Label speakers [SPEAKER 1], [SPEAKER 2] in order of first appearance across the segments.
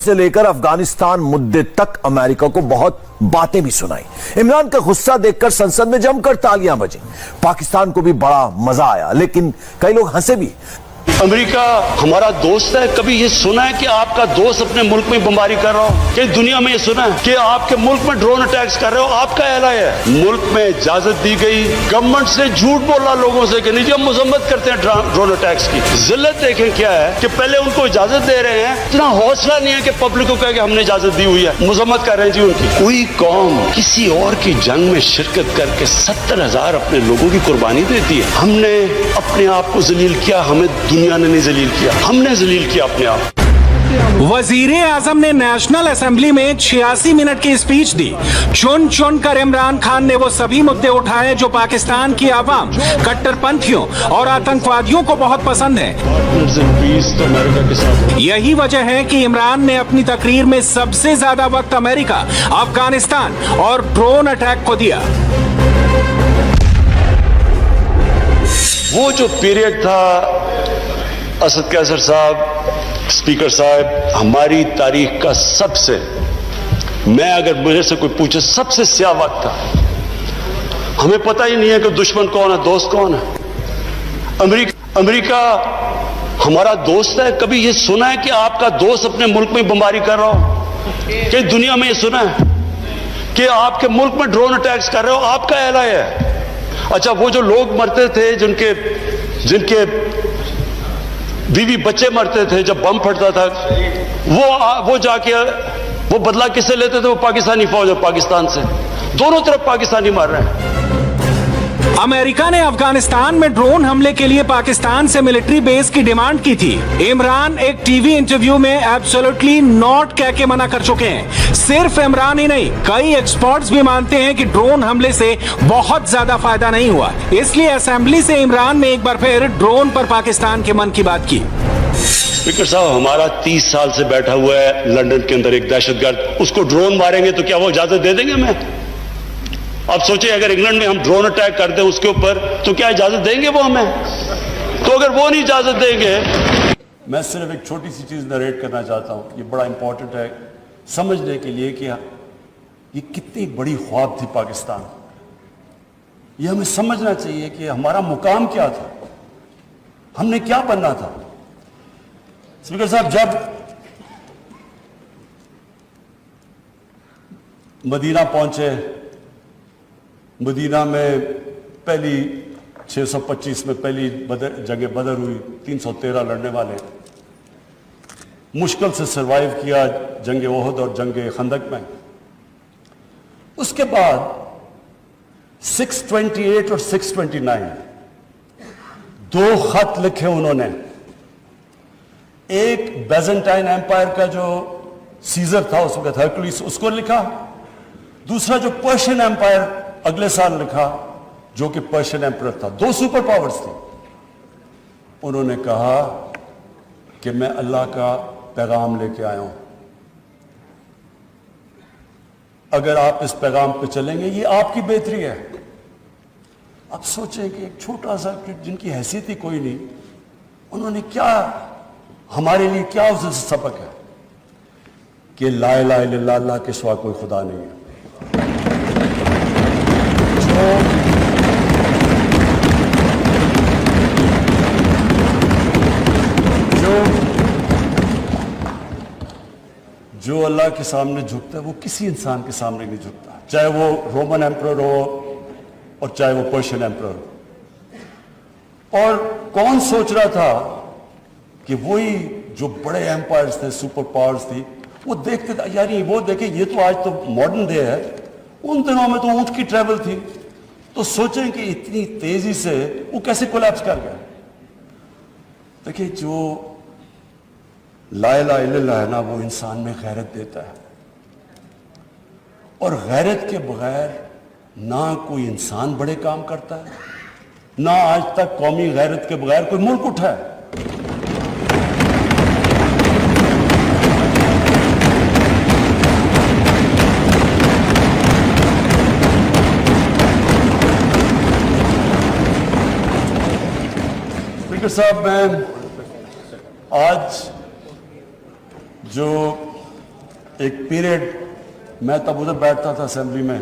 [SPEAKER 1] سے لے کر افغانستان مدے تک امریکہ کو بہت باتیں بھی سنائی۔ عمران کا غصہ دیکھ کر سنسد میں جم کر تالیاں بجیں۔ پاکستان کو بھی بڑا مزہ آیا، لیکن کئی لوگ ہنسے بھی۔
[SPEAKER 2] امریکہ ہمارا دوست ہے، کبھی یہ سنا ہے کہ آپ کا دوست اپنے ملک میں بمباری کر رہا ہو؟ کہ دنیا میں یہ سنا ہے کہ آپ کے ملک میں ڈرون اٹیکس کر رہے ہو؟ آپ کا اعلان ہے ملک میں اجازت دی گئی، گورنمنٹ سے جھوٹ بولا لوگوں سے کہ نہیں جی ہم مذمت کرتے ہیں ڈرون اٹیکس کی۔ ذلت دیکھیں کیا ہے کہ پہلے ان کو اجازت دے رہے ہیں، اتنا حوصلہ نہیں ہے کہ پبلک کو کہے کہ ہم نے اجازت دی ہوئی ہے، مذمت کر رہے ہیں جی ان کی۔ کوئی قوم کسی اور کی جنگ میں شرکت کر کے 70,000 اپنے لوگوں کی قربانی دیتی ہے۔ ہم نے اپنے آپ کو ذلیل کیا، ہمیں دنیا نے نہیں ذلیل کیا، ہم نے ذلیل کیا اپنے آپ۔
[SPEAKER 3] وزیر اعظم نے نیشنل اسمبلی میں 86 منٹ کی اسپیچ دی۔ چن چن کر عمران خان نے وہ سبھی مدے اٹھائے جو پاکستان کی عوام، کٹر پنتھیوں اور آتنکوادیوں کو بہت پسند ہیں۔ یہی وجہ ہے کہ عمران نے اپنی تقریر میں سب سے زیادہ وقت امریکہ، افغانستان اور ڈرون اٹیک کو دیا۔
[SPEAKER 2] وہ جو پیریڈ تھا اسد قیصر صاحب، اسپیکر صاحب، ہماری تاریخ کا سب سے، میں اگر مجھے سے کوئی پوچھے سب سے سیاہ وقت تھا۔ ہمیں پتہ ہی نہیں ہے کہ دشمن کون ہے، دوست کون ہے۔ امریکہ ہمارا دوست ہے، کبھی یہ سنا ہے کہ آپ کا دوست اپنے ملک میں بمباری کر رہا ہو؟ کہ دنیا میں یہ سنا ہے کہ آپ کے ملک میں ڈرون اٹیکس کر رہے ہو؟ آپ کا اعلان ہے۔ اچھا وہ جو لوگ مرتے تھے، جن کے بیوی بچے مرتے تھے جب بم پھٹتا تھا، وہ جا کے وہ بدلہ کس سے لیتے تھے؟ وہ پاکستانی فوج اور پاکستان سے، دونوں طرف پاکستانی مار رہے ہیں۔
[SPEAKER 3] امریکہ نے افغانستان میں ڈرون حملے کے لیے پاکستان سے ملٹری بیس کی ڈیمانڈ کی تھی۔ عمران ایک ٹی وی انٹرویو میں ایبسولوٹلی ناٹ کہہ کے منع کر چکے ہیں۔ صرف عمران ہی نہیں، کئی ایکسپرٹس بھی مانتے ہیں کہ ڈرون حملے سے بہت زیادہ فائدہ نہیں ہوا، اس لیے اسمبلی سے عمران نے ایک بار پھر ڈرون پر پاکستان کے من کی بات کی۔
[SPEAKER 2] اسپیکر صاحب ہمارا 30 سال سے بیٹھا ہوا ہے لندن کے اندر ایک دہشت گرد، اس کو ڈرون ماریں گے تو کیا وہ اجازت دے دیں گے ہمیں؟ اب سوچیں اگر انگلینڈ میں ہم ڈرون اٹیک کر دیں اس کے اوپر تو کیا اجازت دیں گے وہ ہمیں؟ تو اگر وہ نہیں اجازت دیں گے۔
[SPEAKER 4] میں صرف ایک چھوٹی سی چیز نریٹ کرنا چاہتا ہوں، یہ بڑا امپورٹنٹ ہے سمجھنے کے لیے کہ یہ کتنی بڑی خواب تھی پاکستان۔ یہ ہمیں سمجھنا چاہیے کہ ہمارا مقام کیا تھا، ہم نے کیا بننا تھا۔ اسپیکر صاحب جب مدینہ پہنچے، مدینہ میں پہلی 625 میں پہلی جنگ بدر ہوئی، 313 لڑنے والے، مشکل سے سروائیو کیا جنگ احد اور جنگ خندق میں۔ اس کے بعد 628 اور 629 دو خط لکھے انہوں نے، ایک بیزنٹائن ایمپائر کا جو سیزر تھا اس وقت ہرکلیس، اس کو لکھا، دوسرا جو پرشین ایمپائر اگلے سال لکھا جو کہ پرشین ایمپرر تھا، دو سپر پاورز تھی۔ انہوں نے کہا کہ میں اللہ کا پیغام لے کے آیا ہوں، اگر آپ اس پیغام پہ چلیں گے یہ آپ کی بہتری ہے۔ اب سوچیں کہ ایک چھوٹا سا جن کی حیثیت ہی کوئی نہیں، انہوں نے کیا ہمارے لیے کیا اس سے سبق ہے کہ لا الہ الا اللہ، اللہ کے سوا کوئی خدا نہیں ہے۔ جو اللہ کے سامنے جھکتا ہے وہ کسی انسان کے سامنے نہیں جھکتا، چاہے وہ رومن ایمپرر ہو اور چاہے وہ پرشین ایمپرر ہو۔ اور کون سوچ رہا تھا کہ وہی جو بڑے ایمپائرز تھے، سپر پاورز تھی، وہ دیکھتے تھے یار وہ دیکھیں یہ تو آج تو ماڈرن ڈے ہے، ان دنوں میں تو اونٹ کی ٹریول تھی، تو سوچیں کہ اتنی تیزی سے وہ کیسے کولیپس کر گئے۔ دیکھیں جو لا الہ الا اللہ ہے نا، وہ انسان میں غیرت دیتا ہے، اور غیرت کے بغیر نہ کوئی انسان بڑے کام کرتا ہے، نہ آج تک قومی غیرت کے بغیر کوئی ملک اٹھا ہے۔ اسپیکر صاحب، میں آج جو ایک پیریڈ میں تب ادھر بیٹھتا تھا اسمبلی میں,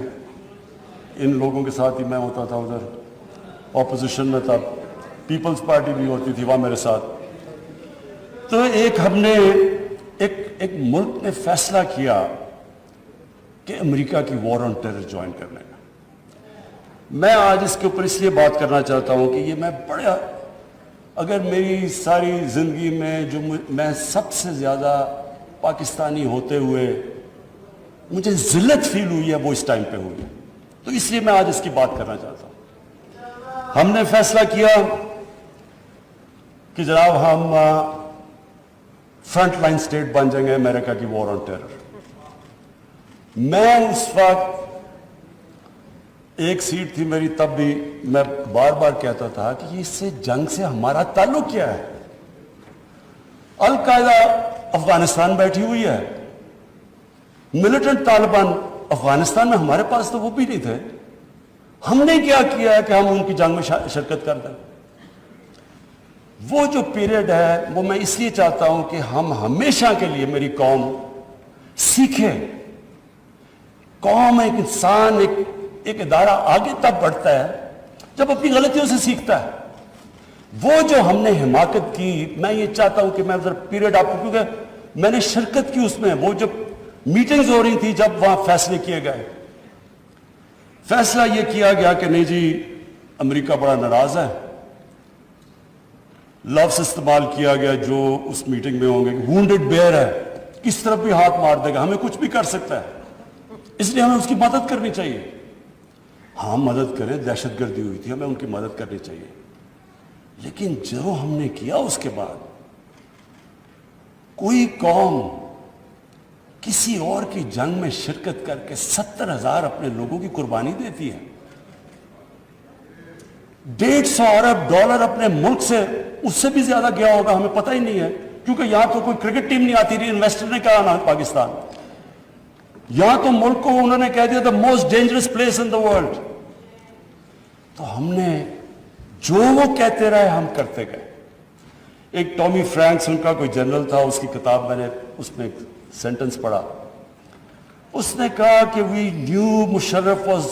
[SPEAKER 4] ان لوگوں کے ساتھ ہی میں ہوتا تھا ادھر, اپوزیشن میں تب پیپلز پارٹی بھی ہوتی تھی وہاں میرے ساتھ. تو ایک ہم نے ایک ملک نے فیصلہ کیا کہ امریکہ کی وار آن ٹیرر جوائن کرنے کا. میں آج اس کے اوپر اس لیے بات کرنا چاہتا ہوں کہ یہ میں بڑا, اگر میری ساری زندگی میں جو میں سب سے زیادہ پاکستانی ہوتے ہوئے مجھے ذلت فیل ہوئی ہے وہ اس ٹائم پہ ہوئی ہے, تو اس لیے میں آج اس کی بات کرنا چاہتا ہوں. ہم نے فیصلہ کیا کہ جناب ہم فرنٹ لائن سٹیٹ بن جائیں گے امریکہ کی وار آن ٹیرر. میں اس وقت ایک سیٹ تھی میری تب بھی, میں بار بار کہتا تھا کہ اس سے جنگ سے ہمارا تعلق کیا ہے؟ القاعدہ افغانستان بیٹھی ہوئی ہے, ملیٹنٹ طالبان افغانستان میں, ہمارے پاس تو وہ بھی نہیں تھے. ہم نے کیا کیا ہے کہ ہم ان کی جنگ میں شرکت کر دیں؟ وہ جو پیریڈ ہے وہ میں اس لیے چاہتا ہوں کہ ہم ہمیشہ کے لیے, میری قوم سیکھے. قوم, ایک انسان, ایک ادارہ آگے تب بڑھتا ہے جب اپنی غلطیوں سے سیکھتا ہے. وہ جو ہم نے حماقت کی, میں یہ چاہتا ہوں کہ میں ذرا پیریڈ آپ کو, کیونکہ میں نے شرکت کی اس میں, وہ جب میٹنگز ہو رہی تھی جب وہاں فیصلے کیے گئے, فیصلہ یہ کیا گیا کہ نہیں جی امریکہ بڑا ناراض ہے. لفظ استعمال کیا گیا جو اس میٹنگ میں ہوں گے, وونڈڈ بیئر ہے, کس طرف بھی ہاتھ مار دے گا, ہمیں کچھ بھی کر سکتا ہے, اس لیے ہمیں اس کی مدد کرنی چاہیے. ہاں مدد کریں, دہشت گردی ہوئی تھی, ہمیں ان کی مدد کرنی چاہیے. لیکن جو ہم نے کیا اس کے بعد, کوئی قوم کسی اور کی جنگ میں شرکت کر کے 70,000 اپنے لوگوں کی قربانی دیتی ہے. 150 ارب ڈالر اپنے ملک سے, اس سے بھی زیادہ گیا ہوگا, ہمیں پتہ ہی نہیں ہے, کیونکہ یہاں تو کوئی کرکٹ ٹیم نہیں آتی رہی. انویسٹر نے کہا نا پاکستان, یہاں تو ملک کو انہوں نے کہہ دیا the most dangerous place in the world. تو ہم نے جو وہ کہتے رہے ہم کرتے گئے. ایک ٹامی فرینکس ان کا کوئی جنرل تھا, اس کی کتاب میں نے اس میں ایک سینٹنس پڑھا, اس نے کہا کہ we knew Musharraf was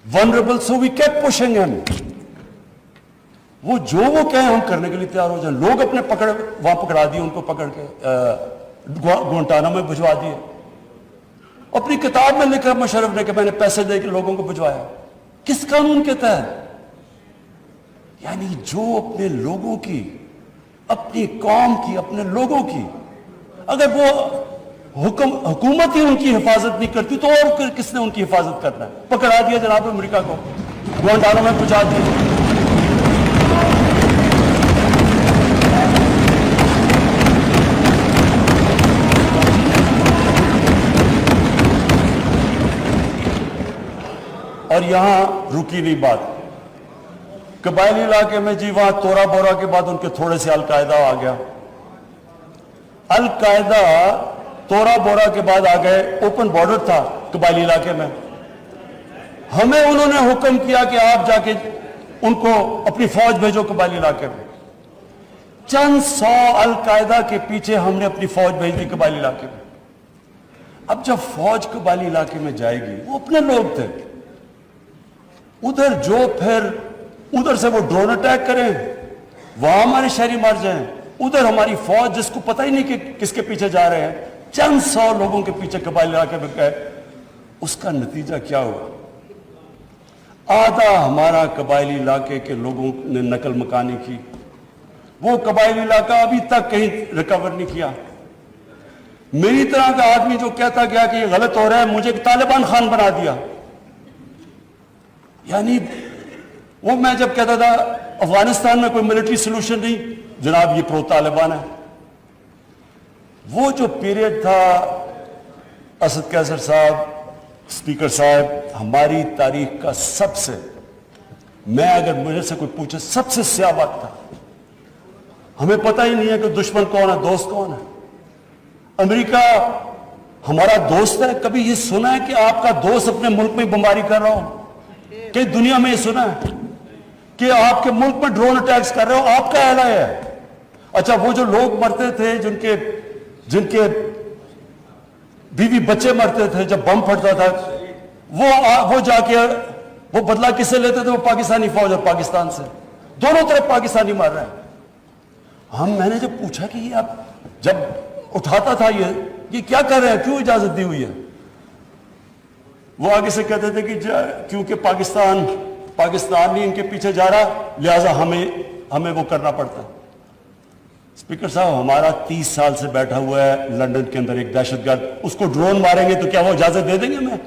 [SPEAKER 4] vulnerable so we kept pushing him. وہ جو وہ کہیں ہم کرنے کے لیے تیار ہو جائیں. لوگ اپنے وہاں پکڑا دیے, ان کو پکڑ کے گوانٹانامو میں بھجوا دیے. اپنی کتاب میں لکھا مشرف نے کہ میں نے پیسے دے کے لوگوں کو بھجوایا. کس قانون کے تحت؟ یعنی جو اپنے لوگوں کی, اپنی قوم کی, اپنے لوگوں کی, اگر وہ حکومت ہی ان کی حفاظت نہیں کرتی تو اور کس نے ان کی حفاظت کرنا ہے؟ پکڑا دیا جناب امریکہ کو, گوانٹانامو میں پہنچا دیا. اور یہاں رکی نہیں بات. قبائلی علاقے میں جی وہاں تورا بورا کے بعد ان کے تھوڑے سے القاعدہ آ گیا. القاعدہ تورا بورا کے بعد آ گئے. اوپن بارڈر تھا قبائلی علاقے میں, ہمیں انہوں نے حکم کیا کہ آپ جا کے ان کو اپنی فوج بھیجو قبائلی علاقے میں. چند 100 القاعدہ کے پیچھے ہم نے اپنی فوج بھیج دی قبائلی علاقے میں. اب جب فوج قبائلی علاقے میں جائے گی, وہ اپنے لوگ تھے ادھر, جو پھر ادھر سے وہ ڈرون اٹیک کریں, وہاں ہمارے شہری مر جائیں, ادھر ہماری فوج جس کو پتہ ہی نہیں کہ کس کے پیچھے جا رہے ہیں, چند 100 لوگوں کے پیچھے قبائلی علاقے میں گئے. اس کا نتیجہ کیا ہوا؟ آدھا ہمارا قبائلی علاقے کے لوگوں نے نقل مکانی کی. وہ قبائلی علاقہ ابھی تک کہیں ریکور نہیں کیا. میری طرح کا آدمی جو کہتا گیا کہ یہ غلط ہو رہا ہے, مجھے طالبان خان بنا دیا. یعنی وہ میں جب کہتا تھا افغانستان میں کوئی ملٹری سلوشن نہیں, جناب یہ پرو طالبان ہے. وہ جو پیریڈ تھا اسد قیصر صاحب, اسپیکر صاحب, ہماری تاریخ کا سب سے, میں اگر مجھے سے کوئی پوچھے, سب سے سیاہ وقت تھا. ہمیں پتہ ہی نہیں ہے کہ دشمن کون ہے, دوست کون ہے. امریکہ ہمارا دوست ہے. کبھی یہ سنا ہے کہ آپ کا دوست اپنے ملک میں بمباری کر رہا ہو؟ کہ دنیا میں یہ سنا ہے کہ آپ کے ملک میں ڈرون اٹیکس کر رہے ہو؟ آپ کا اعلان ہے. اچھا وہ جو لوگ مرتے تھے جن کے बीवी बच्चे मरते थे, जब बम फटता था वो जाके वो बदला किससे लेते थे? वो पाकिस्तानी फौज और पाकिस्तान से, दोनों तरफ पाकिस्तानी मार रहे हैं। मैंने जब पूछा कि ये आप जब उठाता था ये क्या कर रहे हैं, क्यों इजाजत दी हुई है? वो आगे से कहते थे कि क्योंकि पाकिस्तान ही इनके पीछे जा रहा, लिहाजा हमें वो करना पड़ता है। स्पीकर साहब, हमारा 30 साल से बैठा हुआ है लंदन के अंदर एक दहशतगर्द, उसको ड्रोन मारेंगे तो क्या वो इजाजत दे देंगे हमें?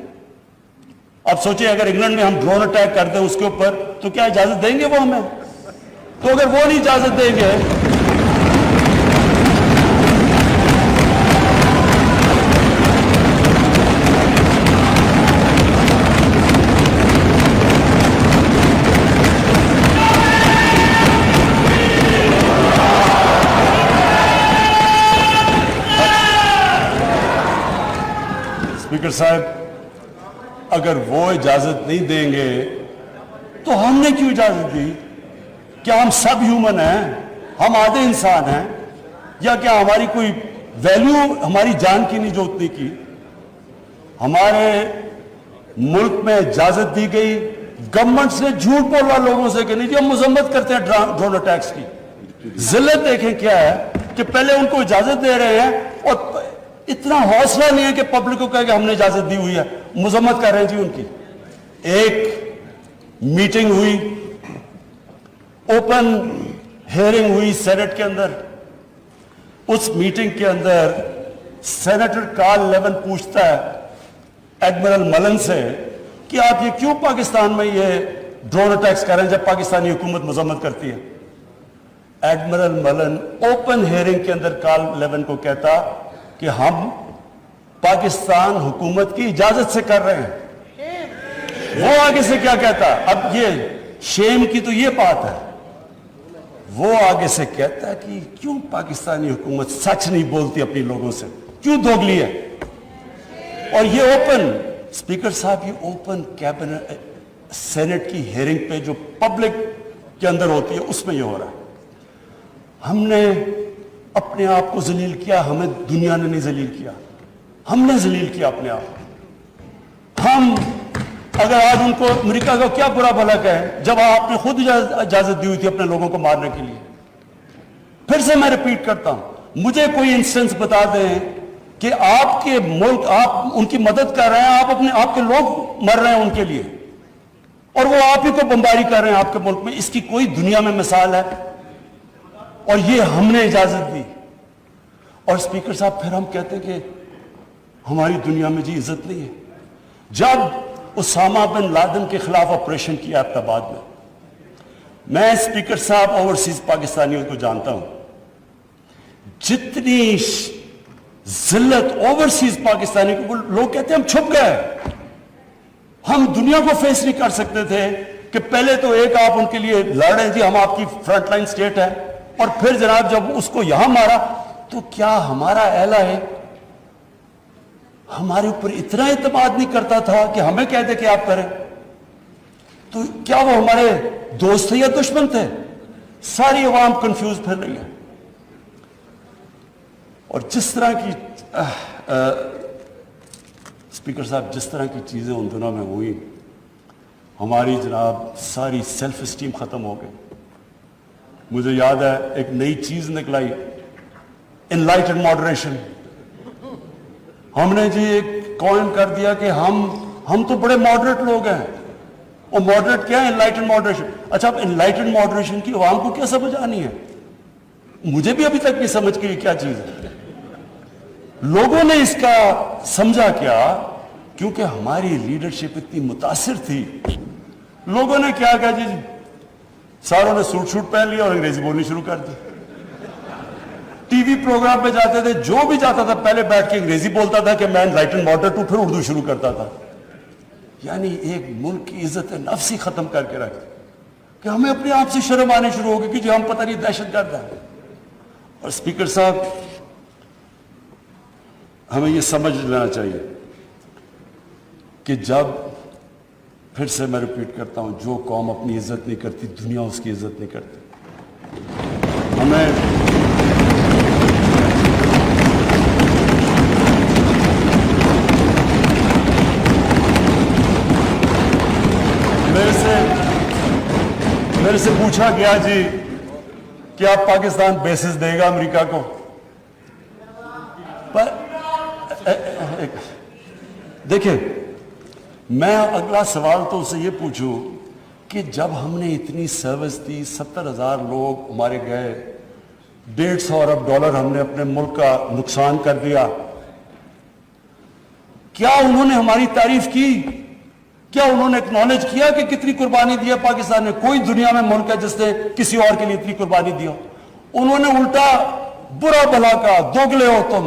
[SPEAKER 4] अब सोचिए, अगर इंग्लैंड में हम ड्रोन अटैक करते हैं उसके ऊपर, तो क्या इजाजत देंगे वो हमें? तो अगर वो नहीं इजाजत देंगे, स्पीकर साहब, अगर वो इजाजत नहीं देंगे तो हमने क्यों इजाजत दी? क्या हम सब ह्यूमन हैं? हम आधे इंसान हैं? या क्या हमारी कोई वैल्यू हमारी जान की नहीं जो उतनी की? हमारे मुल्क में इजाजत दी गई, गवर्नमेंट से झूठ बोलवा लोगों से कि नहीं जी हम मजम्मत करते हैं ड्रोन अटैक्स की। जिल्लत देखें क्या है कि पहले उनको इजाजत दे रहे हैं और इतना हौसला नहीं है कि पब्लिक को कहे कि हमने इजाजत दी हुई है, मजम्मत कर रहे हैं जी उनकी। एक मीटिंग हुई, ओपन हियरिंग हुई सेनेट के अंदर। उस मीटिंग के अंदर सेनेटर कार्ल लेवन पूछता है एडमिरल मलन से कि आप ये क्यों पाकिस्तान में ये ड्रोन अटैक्स कर रहे हैं जब पाकिस्तानी हुकूमत मजम्मत करती है? एडमिरल मलन ओपन हियरिंग के अंदर कार्ल लेवन को कहता कि हम पाकिस्तान हुकूमत की इजाजत से कर रहे हैं। वो आगे से क्या कहता? अब ये शेम की तो ये बात है, वो आगे से कहता है कि क्यों पाकिस्तानी हुकूमत सच नहीं बोलती अपने लोगों से, क्यों दोगली है? और ये ओपन, स्पीकर साहब, ये ओपन कैबिनेट सेनेट की हियरिंग पे जो पब्लिक के अंदर होती है उसमें ये हो रहा है। हमने अपने आप को जलील किया, हमें दुनिया ने नहीं जलील किया, हमने जलील किया अपने आप। हम अगर आज उनको अमेरिका का क्या बुरा भला कहें जब आपने खुद इजाजत दी हुई थी अपने लोगों को मारने के लिए। फिर से मैं रिपीट करता हूं, मुझे कोई इंस्टेंस बता दें कि आपके मुल्क, आप उनकी मदद कर रहे हैं, आपके लोग मर रहे हैं उनके लिए और वो आप ही को बमबारी कर रहे हैं आपके मुल्क में, इसकी कोई दुनिया में मिसाल है? और ये हमने इजाजत दी। और स्पीकर साहब, फिर हम कहते हैं कि हमारी दुनिया में जी इज्जत नहीं है। जब उसामा बिन लादेन के खिलाफ ऑपरेशन किया अब्ताबाद में, मैं स्पीकर साहब ओवरसीज पाकिस्तानियों को जानता हूं, जितनी जिल्लत ओवरसीज पाकिस्तानी को, लोग कहते हैं हम छुप गए, हम दुनिया को फेस नहीं कर सकते थे कि पहले तो एक आप उनके लिए लड़ रहे जी हम आपकी फ्रंटलाइन स्टेट है, और फिर जनाब जब उसको यहां मारा तो क्या हमारा एला है हमारे ऊपर इतना एतमाद नहीं करता था कि हमें कह दे कि आप करें? तो क्या वो हमारे दोस्त थे या दुश्मन थे? सारी अवाम कंफ्यूज फिर रही है। और जिस तरह की स्पीकर साहब, जिस तरह की चीजें उन दिनों में हुई, हमारी जनाब सारी सेल्फ एस्टीम खत्म हो गई। मुझे याद है एक नई चीज निकलाई, एनलाइटेड मॉडरेशन। हमने जी एक कॉइन कर दिया कि हम तो बड़े मॉडरेट लोग हैं। और मॉडरेट क्या है? एनलाइटेड मॉडरेशन। अच्छा, अब एनलाइटेड मॉडरेशन की अवाम को क्या समझ आनी है? मुझे भी अभी तक नहीं समझ की क्या चीज है। लोगों ने इसका समझा क्या? क्योंकि हमारी लीडरशिप इतनी मुतासिर थी, लोगों ने क्या कहा जी, सारों ने सूट पहन लिया और अंग्रेजी बोलनी शुरू कर दी। टीवी प्रोग्राम पे जाते थे, जो भी जाता था पहले बैठ के अंग्रेजी बोलता था कि मैं एनलाइटेड मॉडरेट हूं, फिर उर्दू शुरू करता था। यानी एक मुल्क की इज्जत नफ्स ही खत्म करके रख कि हमें अपने आप से शर्म आनी शुरू हो गई कि जो हम पता नहीं दहशतगर्द है। और स्पीकर साहब, हमें यह समझ लेना चाहिए कि जब, फिर से मैं रिपीट करता हूं, जो कौम अपनी इज्जत नहीं करती, दुनिया उसकी इज्जत नहीं करती। हमें میرے سے پوچھا گیا جی کیا پاکستان بیسز دے گا امریکہ کو؟ دیکھیں میں اگلا سوال تو اسے یہ پوچھوں کہ جب ہم نے اتنی سروس دی، 70,000 لوگ ہمارے گئے، $150 ارب ہم نے اپنے ملک کا نقصان کر دیا، کیا انہوں نے ہماری تعریف کی؟ کیا انہوں نے اکنالج کیا کہ کتنی قربانی دی ہے پاکستان نے؟ کوئی دنیا میں ملک ہے جس نے کسی اور کے لیے اتنی قربانی دی ہو؟ انہوں نے الٹا برا بھلا کہا، دوگلے ہو تم۔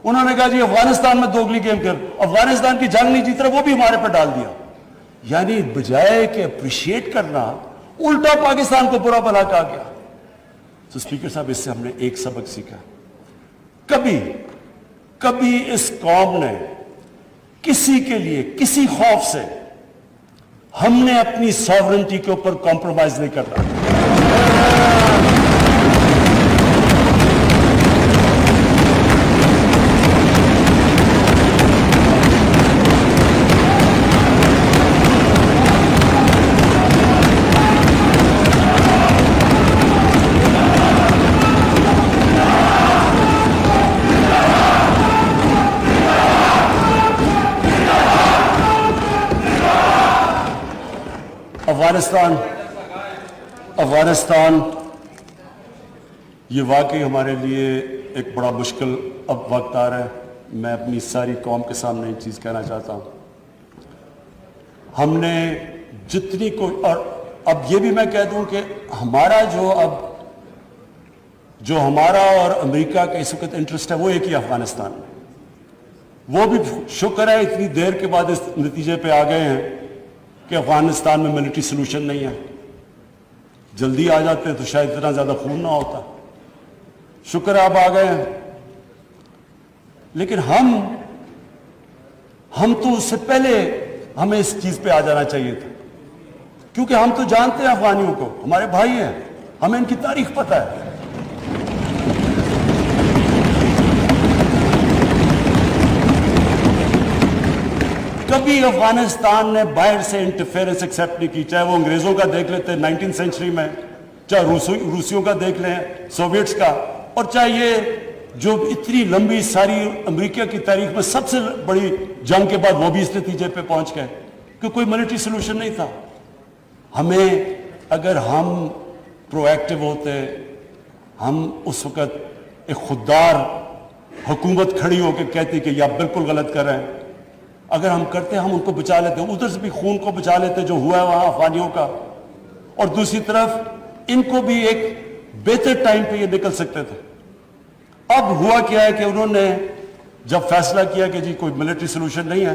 [SPEAKER 4] انہوں نے کہا جی افغانستان میں دوگلی گیم کر، افغانستان کی جنگ نہیں جیت رہا، وہ بھی ہمارے پہ ڈال دیا۔ یعنی بجائے کہ اپریشیٹ کرنا، الٹا پاکستان کو برا بھلا کہا گیا۔ تو اسپیکر صاحب اس سے ہم نے ایک سبق سیکھا، کبھی اس قوم نے کسی کے لیے کسی خوف سے ہم نے اپنی ساورنٹی کے اوپر کمپرومائز نہیں کرنا۔ افغانستان یہ واقعی ہمارے لیے ایک بڑا مشکل اب وقت آ رہا ہے۔ میں اپنی ساری قوم کے سامنے ایک چیز کہنا چاہتا ہوں، ہم نے جتنی کوئی، اور اب یہ بھی میں کہہ دوں کہ ہمارا جو ہمارا اور امریکہ کا اس وقت انٹرسٹ ہے وہ ایک ہی افغانستان میں۔ وہ بھی شکر ہے اتنی دیر کے بعد اس نتیجے پہ آ گئے ہیں کہ افغانستان میں ملٹری سلوشن نہیں ہے۔ جلدی آ جاتے تو شاید اتنا زیادہ خون نہ ہوتا۔ شکر ہے اب آ گئے ہیں، لیکن ہم تو اس سے پہلے ہمیں اس چیز پہ آ جانا چاہیے تھا، کیونکہ ہم تو جانتے ہیں افغانیوں کو، ہمارے بھائی ہیں، ہمیں ان کی تاریخ پتہ ہے۔ کبھی افغانستان نے باہر سے انٹرفیئرنس ایکسیپٹ نہیں کی، چاہے وہ انگریزوں کا دیکھ لیتے 19 سینچری میں، چاہے روسیوں کا دیکھ لیں، سوویٹس کا، اور چاہے یہ جو اتنی لمبی ساری امریکہ کی تاریخ میں سب سے بڑی جنگ کے بعد وہ بھی اس نتیجے پہ پہنچ گئے کہ کوئی ملٹری سلوشن نہیں تھا۔ ہمیں اگر ہم پرو ایکٹیو ہوتے، ہم اس وقت ایک خوددار حکومت کھڑی ہو کے کہتی کہ یہ آپ بالکل غلط کر رہے ہیں، اگر ہم کرتے ہم ان کو بچا لیتے، ادھر سے بھی خون کو بچا لیتے جو ہوا ہے وہاں افغانیوں کا، اور دوسری طرف ان کو بھی ایک بہتر ٹائم پہ یہ نکل سکتے تھے۔ اب ہوا کیا ہے کہ انہوں نے جب فیصلہ کیا کہ جی کوئی ملٹری سلوشن نہیں ہے،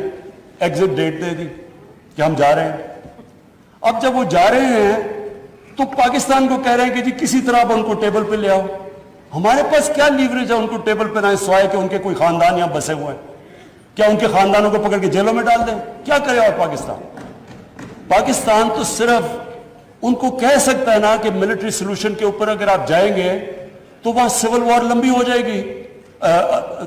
[SPEAKER 4] ایگزٹ ڈیٹ دے دی کہ ہم جا رہے ہیں۔ اب جب وہ جا رہے ہیں تو پاکستان کو کہہ رہے ہیں کہ جی کسی طرح اب ان کو ٹیبل پہ لے آؤ۔ ہمارے پاس کیا لیوریج ہے ان کو ٹیبل پہ لائیں سوائے کہ ان کے کوئی خاندان یہاں بسے ہوئے ہیں؟ کیا ان کے خاندانوں کو پکڑ کے جیلوں میں ڈال دیں؟ کیا کرے اور پاکستان تو صرف ان کو کہہ سکتا ہے نا کہ ملٹری سلوشن کے اوپر اگر آپ جائیں گے تو وہاں سول وار لمبی ہو جائے گی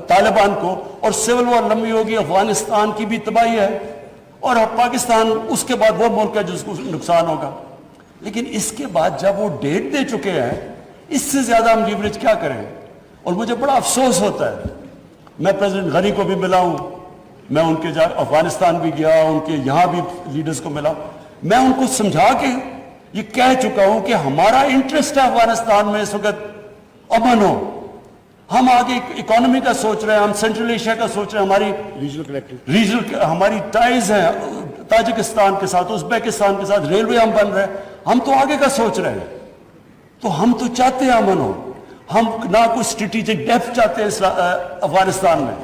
[SPEAKER 4] طالبان کو، اور سول وار لمبی ہوگی، افغانستان کی بھی تباہی ہے، اور پاکستان اس کے بعد وہ ملک ہے جس کو نقصان ہوگا۔ لیکن اس کے بعد جب وہ ڈیٹ دے چکے ہیں، اس سے زیادہ ہم لیوریج کیا کریں؟ اور مجھے بڑا افسوس ہوتا ہے، میں پریزیڈنٹ غنی کو بھی ملا ہوں، میں ان کے افغانستان بھی گیا، ان کے یہاں بھی لیڈرز کو ملا، میں ان کو سمجھا کے یہ کہہ چکا ہوں کہ ہمارا انٹرسٹ ہے افغانستان میں اس وقت امن ہو۔ ہم آگے اکانومی کا سوچ رہے ہیں، ہم سینٹرل ایشیا کا سوچ رہے ہیں، ہماری ریجنل ہماری ٹائز ہیں تاجکستان کے ساتھ، ازبیکستان کے ساتھ، ریلوے ہم بن رہے ہیں، ہم تو آگے کا سوچ رہے ہیں۔ تو ہم تو چاہتے ہیں امن ہو، ہم نہ کوئی اسٹریٹجک ڈیپتھ چاہتے ہیں افغانستان میں۔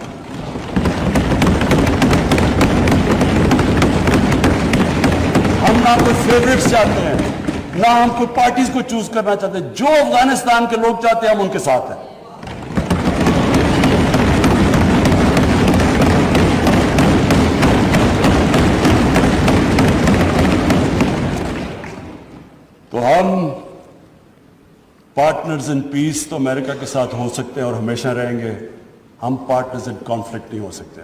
[SPEAKER 4] ہم نہ کوئی فیوریٹس چاہتے ہیں، نہ ہم کوئی پارٹیز کو چوز کرنا چاہتے ہیں، جو افغانستان کے لوگ چاہتے ہیں ہم ان کے ساتھ ہیں۔ تو ہم پارٹنرز ان پیس تو امریکہ کے ساتھ ہو سکتے ہیں اور ہمیشہ رہیں گے، ہم پارٹنرز ان کانفلکٹ نہیں ہو سکتے۔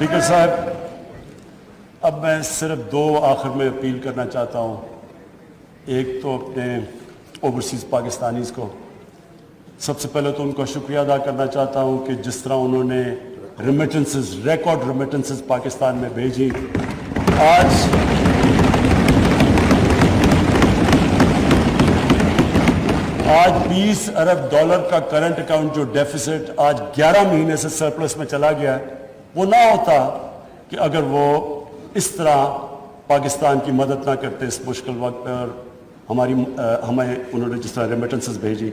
[SPEAKER 4] स्पीकर साहब, अब मैं सिर्फ दो आखिर में अपील करना चाहता हूँ. एक तो अपने ओवरसीज़ पाकिस्तानीज़ को सबसे पहले तो उनका शुक्रिया अदा करना चाहता हूँ कि जिस तरह उन्होंने रेमिटेंसेस, रिकॉर्ड रेमिटेंसेस पाकिस्तान में भेजी. आज 20 अरब डॉलर का करंट अकाउंट जो डेफिसिट आज 11 महीने से सरप्लस में चला गया है, वो ना होता कि अगर वो इस तरह पाकिस्तान की मदद ना करते इस मुश्किल वक्त पर, और हमें उन्होंने जिस तरह रेमिटेंसेस भेजी.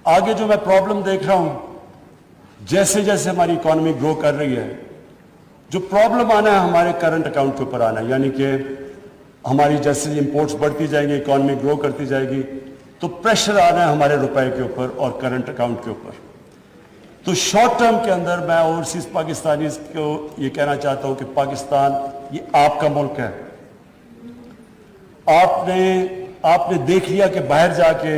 [SPEAKER 4] आगे जो मैं प्रॉब्लम देख रहा हूँ, जैसे जैसे हमारी इकॉनमी ग्रो कर रही है, जो प्रॉब्लम आना है हमारे करंट अकाउंट के ऊपर आना है. यानी कि हमारी जैसे इंपोर्ट्स बढ़ती जाएंगी, इकॉनमी ग्रो करती जाएगी, तो प्रेशर आना है हमारे रुपए के ऊपर और करंट अकाउंट के ऊपर. तो शॉर्ट टर्म के अंदर मैं ओवरसीज पाकिस्तानीज को ये कहना चाहता हूं कि पाकिस्तान ये आपका मुल्क है. आपने देख लिया कि बाहर जाके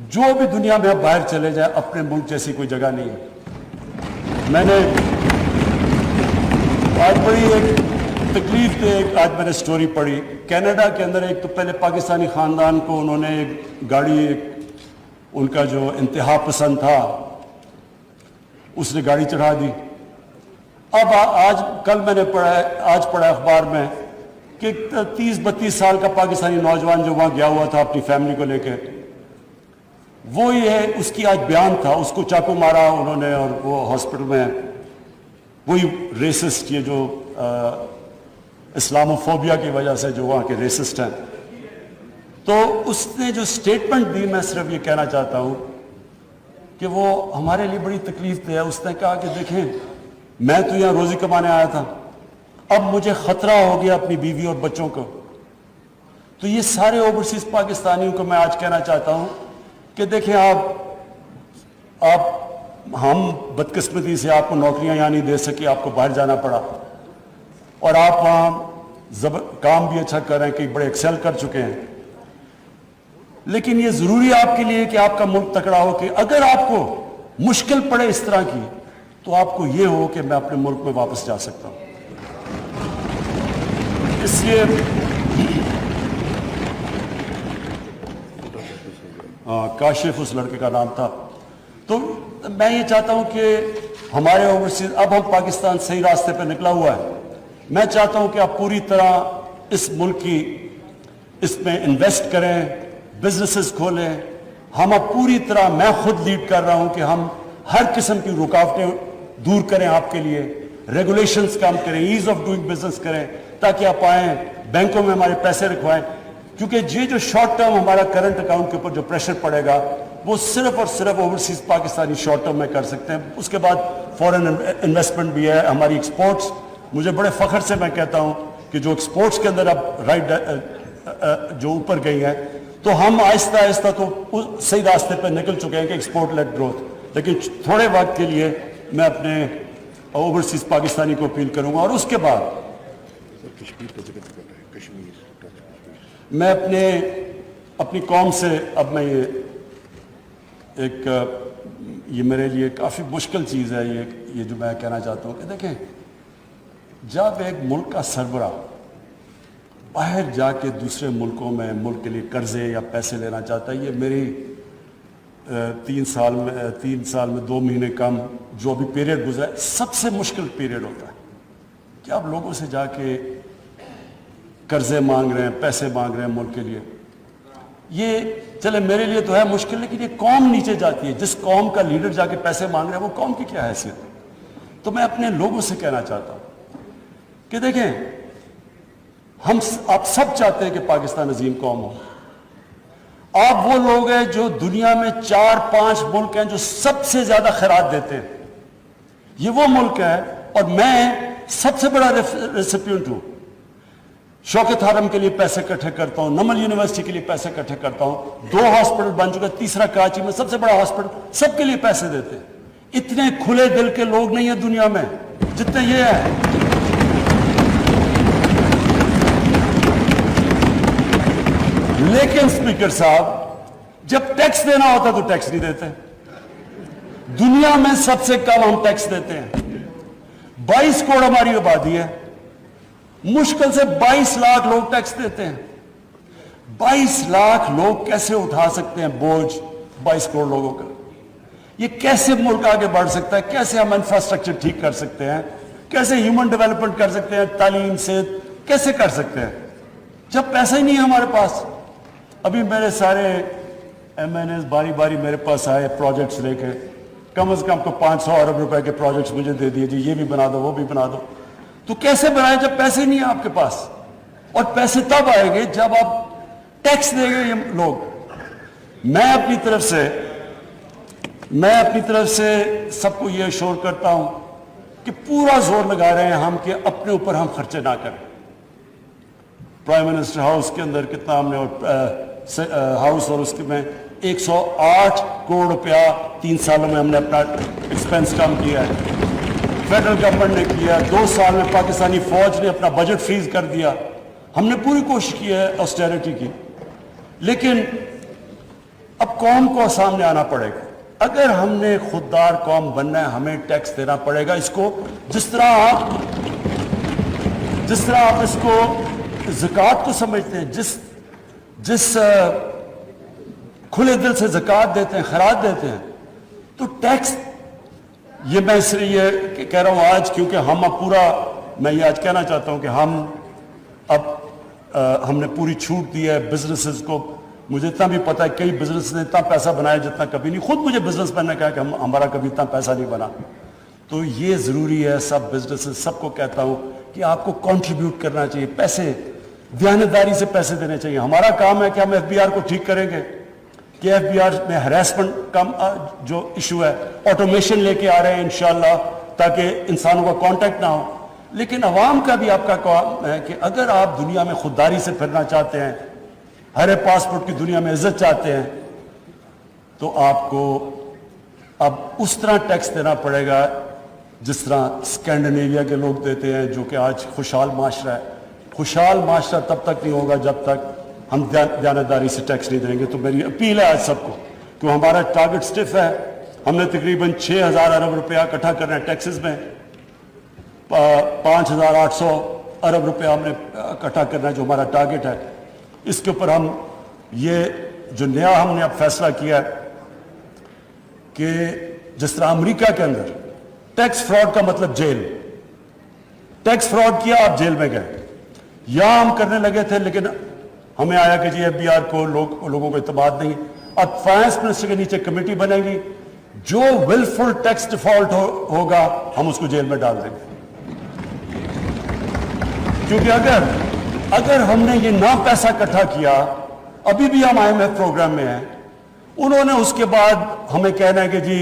[SPEAKER 4] जो भी दुनिया में आप बाहर चले जाए, अपने मुल्क जैसी कोई जगह नहीं है. मैंने आज बड़ी एक तकलीफ दे आज मैंने स्टोरी पढ़ी. कनाडा के अंदर एक तो पहले पाकिस्तानी खानदान को उन्होंने एक गाड़ी, उनका जो इंतहा पसंद था, उसने गाड़ी चढ़ा दी. अब कल मैंने आज पढ़ा अखबार में कि 30-32 साल का पाकिस्तानी नौजवान जो वहां गया हुआ था अपनी फैमिली को लेकर, वो ये उसकी आज बयान था, उसको चाकू मारा उन्होंने और वो हॉस्पिटल में. वही रेसिस्ट, ये जो इस्लामोफोबिया की वजह से जो वहाँ के रेसिस्ट हैं. तो उसने जो स्टेटमेंट दी, मैं सिर्फ ये कहना चाहता हूँ कि वो हमारे लिए बड़ी तकलीफ है. उसने कहा कि देखें, मैं तो यहाँ रोजी कमाने आया था, अब मुझे खतरा हो गया अपनी बीवी और बच्चों को. तो ये सारे ओवरसीज पाकिस्तानियों को मैं आज कहना चाहता हूँ कि देखें, हम बदकिस्मती से आपको नौकरियां यहाँ नहीं दे सके, आपको बाहर जाना पड़ा, और आप वहाँ काम भी अच्छा कर रहे हैं, कि बड़े एक्सेल कर चुके हैं. लेकिन ये जरूरी है आपके लिए कि आपका मुल्क तकड़ा हो, कि अगर आपको मुश्किल पड़े इस तरह की, तो आपको ये हो कि मैं अपने मुल्क में वापस जा सकता हूँ. इसलिए काशिफ उस लड़के का नाम था. तो मैं ये चाहता हूं कि हमारे ओवरसीज, अब हम पाकिस्तान सही रास्ते पर निकला हुआ है. मैं चाहता हूं कि आप पूरी तरह इस मुल्क की इसमें इन्वेस्ट करें, बिजनेसेस खोलें. हम अब पूरी तरह, मैं खुद लीड कर रहा हूं कि हम हर किस्म की रुकावटें दूर करें आपके लिए, रेगुलेशंस कम करें, ईज ऑफ डूइंग बिजनेस करें, ताकि आप आएँ, बैंकों में हमारे पैसे रखवाएं. क्योंकि ये जो शॉर्ट टर्म हमारा करंट अकाउंट के ऊपर जो प्रेशर पड़ेगा, वो सिर्फ और सिर्फ ओवरसीज पाकिस्तानी शॉर्ट टर्म में कर सकते हैं. उसके बाद फॉरेन इन्वेस्टमेंट भी है, हमारी एक्सपोर्ट्स. मुझे बड़े फख्र से मैं कहता हूं कि जो एक्सपोर्ट्स के अंदर अब जो ऊपर गई है, तो हम आहिस्ता आहिस्ता तो सही रास्ते पर निकल चुके हैं कि एक्सपोर्ट लेड ग्रोथ. लेकिन थोड़े वक्त के लिए मैं अपने ओवरसीज पाकिस्तानी को अपील करूंगा. और उसके बाद मैं अपनी कौम से, अब मैं ये मेरे लिए काफ़ी मुश्किल चीज़ है ये जो मैं कहना चाहता हूँ कि देखें, जब एक मुल्क का सरबरा बाहर जाके दूसरे मुल्कों में मुल्क के लिए कर्जे या पैसे लेना चाहता है, ये मेरी 3 साल में 2 महीने कम जो अभी पीरियड गुजरा है, सबसे मुश्किल पीरियड होता है कि आप लोगों से जाके कर्जे मांग रहे हैं, पैसे मांग रहे हैं मुल्क के लिए. ये चले मेरे लिए तो है मुश्किल, लेकिन ये कौम नीचे जाती है. जिस कौम का लीडर जाके पैसे मांग रहे हैं, वो कौम की क्या हैसियत है. तो मैं अपने लोगों से कहना चाहता हूं कि देखें, आप सब चाहते हैं कि पाकिस्तान अजीम कौम हो. आप वो लोग हैं जो दुनिया में 4-5 मुल्क हैं जो सबसे ज्यादा खैरात देते हैं. ये वो मुल्क है, और मैं सबसे बड़ा रेसिपिएंट हूं. शौकत हरम के लिए पैसे इकट्ठे करता हूं, नमल यूनिवर्सिटी के लिए पैसे इकट्ठे करता हूं, 2 हॉस्पिटल बन चुके, तीसरा कराची में सबसे बड़ा हॉस्पिटल, सबके लिए पैसे देते हैं. इतने खुले दिल के लोग नहीं है दुनिया में जितने ये हैं. लेकिन स्पीकर साहब, जब टैक्स देना होता तो टैक्स नहीं देते. दुनिया में सबसे कम हम टैक्स देते हैं. 22 करोड़ हमारी आबादी है, मुश्किल से 22 लाख लोग टैक्स देते हैं। 22 लाख लोग कैसे उठा सकते हैं बोझ 22 करोड़ लोगों का? ये कैसे मुल्क आगे बढ़ सकता है? कैसे हम इंफ्रास्ट्रक्चर ठीक कर सकते हैं? कैसे ह्यूमन डेवलपमेंट कर सकते हैं? तालीम से कैसे कर सकते हैं जब पैसा ही नहीं है हमारे पास? अभी मेरे सारे MNAs बारी बारी मेरे पास आए प्रोजेक्ट्स लेके, कम से कम को 500 अरब रुपए के प्रोजेक्ट्स मुझे दे दिए, जी ये भी बना दो वो भी बना दो। तो कैसे बनाए जब पैसे नहीं है आपके पास? और पैसे तब आएंगे जब आप टैक्स देंगे ये लोग। मैं अपनी तरफ से सबको ये अश्योर करता हूं कि पूरा जोर लगा रहे हैं हम कि अपने ऊपर हम खर्चे ना करें। प्राइम मिनिस्टर हाउस के अंदर कितना हमने हाउस और उसके में 108 करोड़ रुपया 3 सालों में हमने अपना एक्सपेंस कम किया है। फेडरल गवर्नमेंट ने किया, 2 साल में पाकिस्तानी फौज ने अपना बजट फ्रीज कर दिया। हमने पूरी कोशिश की है ऑस्टेरिटी की, लेकिन अब कौम को सामने आना पड़ेगा। अगर हमने खुददार कौम बनना है, हमें टैक्स देना पड़ेगा। इसको जिस तरह आप इसको ज़कात को समझते हैं, जिस खुले दिल से ज़कात देते हैं, खैरात देते हैं, तो टैक्स, ये मैं इसलिए कह रहा हूं आज क्योंकि हम अब पूरा, मैं ये आज कहना चाहता हूं कि हमने पूरी छूट दी है बिजनेसेस को। मुझे इतना भी पता है कई बिजनेस ने इतना पैसा बनाया जितना कभी नहीं। खुद मुझे बिजनेसमैन ने कहा कि हमारा कभी इतना पैसा नहीं बना। तो ये जरूरी है, सब बिजनेसेस सबको कहता हूं कि आपको कंट्रीब्यूट करना चाहिए, पैसे दयानतदारी से पैसे देने चाहिए। हमारा काम है कि हम FBR को ठीक करेंगे कि FBR में हरासमेंट कम जो इशू है, ऑटोमेशन लेके आ रहे हैं इंशाल्लाह, ताकि इंसानों का कांटेक्ट ना हो। लेकिन अवाम का भी आपका काम है कि अगर आप दुनिया में खुददारी से फिरना चाहते हैं, हरे पासपोर्ट की दुनिया में इज्जत चाहते हैं, तो आपको अब उस तरह टैक्स देना पड़ेगा जिस तरह स्कैंडिनेविया के लोग देते हैं, जो कि आज खुशहाल माशरा है। खुशहाल माशरा तब तक नहीं होगा जब तक हम दयानतदारी से टैक्स नहीं देंगे। तो मेरी अपील है आज सबको कि हमारा टारगेट स्टिफ है। हमने तकरीबन 6000 अरब रुपया इकट्ठा करना है टैक्सेस में, 5800 अरब रुपया हमने इकट्ठा करना है जो हमारा टारगेट है। इसके ऊपर हम ये जो नया हमने अब फैसला किया है कि जिस तरह अमेरिका के अंदर टैक्स फ्रॉड का मतलब जेल, टैक्स फ्रॉड किया आप जेल में गए, या हम करने लगे थे, लेकिन हमें आया कि जी FBR को लोगों को इत्मीनान नहीं। अब फाइनेंस मिनिस्टर के नीचे कमेटी बनेगी, जो विलफुल टैक्स डिफॉल्ट होगा हम उसको जेल में डाल देंगे। क्योंकि अगर हमने ये ना पैसा इकट्ठा किया, अभी भी हम IMF प्रोग्राम में हैं, उन्होंने उसके बाद हमें कहना है कि जी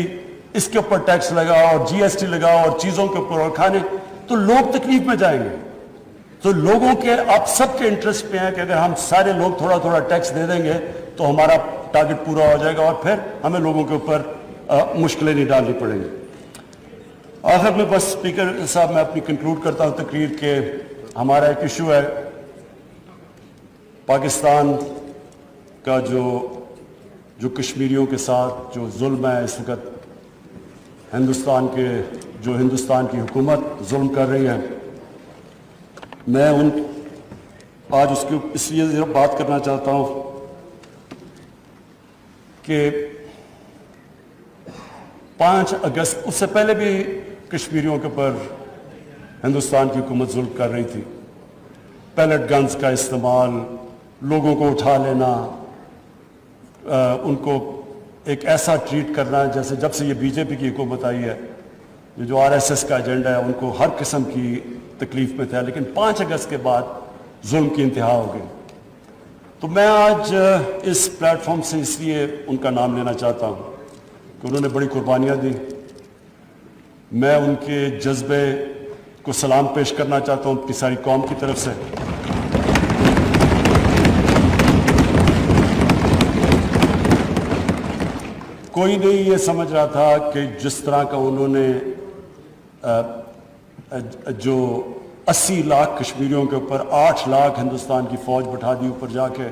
[SPEAKER 4] इसके ऊपर टैक्स लगाओ और GST लगाओ और चीजों के ऊपर और खाने, तो लोग तकलीफ में जाएंगे। तो लोगों के आप सबके इंटरेस्ट पे है कि अगर हम सारे लोग थोड़ा थोड़ा टैक्स दे देंगे तो हमारा टारगेट पूरा हो जाएगा और फिर हमें लोगों के ऊपर मुश्किलें नहीं डालनी पड़ेंगी। आखिर में बस स्पीकर साहब मैं अपनी कंक्लूड करता हूं तकरीर के, हमारा एक इशू है पाकिस्तान का जो कश्मीरियों के साथ जो जुल्म है इस वक्त, हिंदुस्तान की हुकूमत जुल्म कर रही है। मैं आज उसके इसलिए बात करना चाहता हूं कि 5 अगस्त, उससे पहले भी कश्मीरियों के ऊपर हिंदुस्तान की हुकूमत जुल्म कर रही थी। पैलेट गन्स का इस्तेमाल, लोगों को उठा लेना, उनको एक ऐसा ट्रीट करना जैसे जब से ये बीजेपी की हुकूमत आई है, ये जो RSS का एजेंडा है, उनको हर किस्म की तकलीफ में था। लेकिन 5 अगस्त के बाद जुल्म की इंतहा हो गई। तो मैं आज इस प्लेटफॉर्म से इसलिए उनका नाम लेना चाहता हूं कि उन्होंने बड़ी कुर्बानियां दी। मैं उनके जज्बे को सलाम पेश करना चाहता हूं अपनी सारी कौम की तरफ से। कोई नहीं ये समझ रहा था कि जिस तरह का उन्होंने जो 80 लाख कश्मीरियों के ऊपर 8 लाख हिंदुस्तान की फौज बैठा दी ऊपर जाके,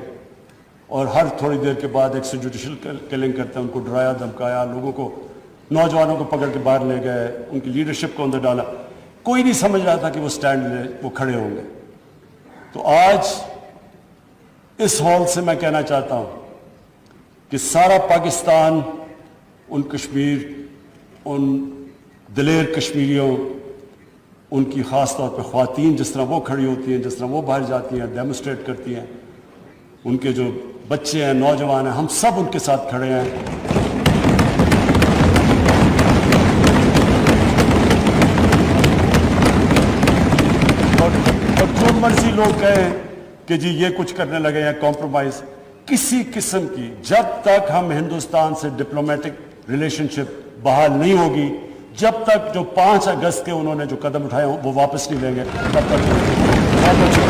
[SPEAKER 4] और हर थोड़ी देर के बाद एक जुडिशल किलिंग करते हैं, उनको डराया धमकाया, लोगों को, नौजवानों को पकड़ के बाहर ले गए, उनकी लीडरशिप को अंदर डाला। کوئی نہیں سمجھ رہا تھا کہ وہ سٹینڈ لے وہ کھڑے ہوں گے. تو آج اس ہال سے میں کہنا چاہتا ہوں کہ سارا پاکستان ان کشمیر، ان دلیر کشمیریوں، ان کی خاص طور پہ خواتین جس طرح وہ کھڑی ہوتی ہیں، جس طرح وہ باہر جاتی ہیں، ڈیمونسٹریٹ کرتی ہیں، ان کے جو بچے ہیں، نوجوان ہیں، ہم سب ان کے ساتھ کھڑے ہیں. اور جو مرضی لوگ کہیں کہ جی یہ کچھ کرنے لگے ہیں کمپرومائز، کسی قسم کی، جب تک ہم ہندوستان سے ڈپلومیٹک ریلیشن شپ بحال نہیں ہوگی، جب تک جو 5 اگست کے انہوں نے جو قدم اٹھائے ہوں وہ واپس نہیں لیں گے، تب تک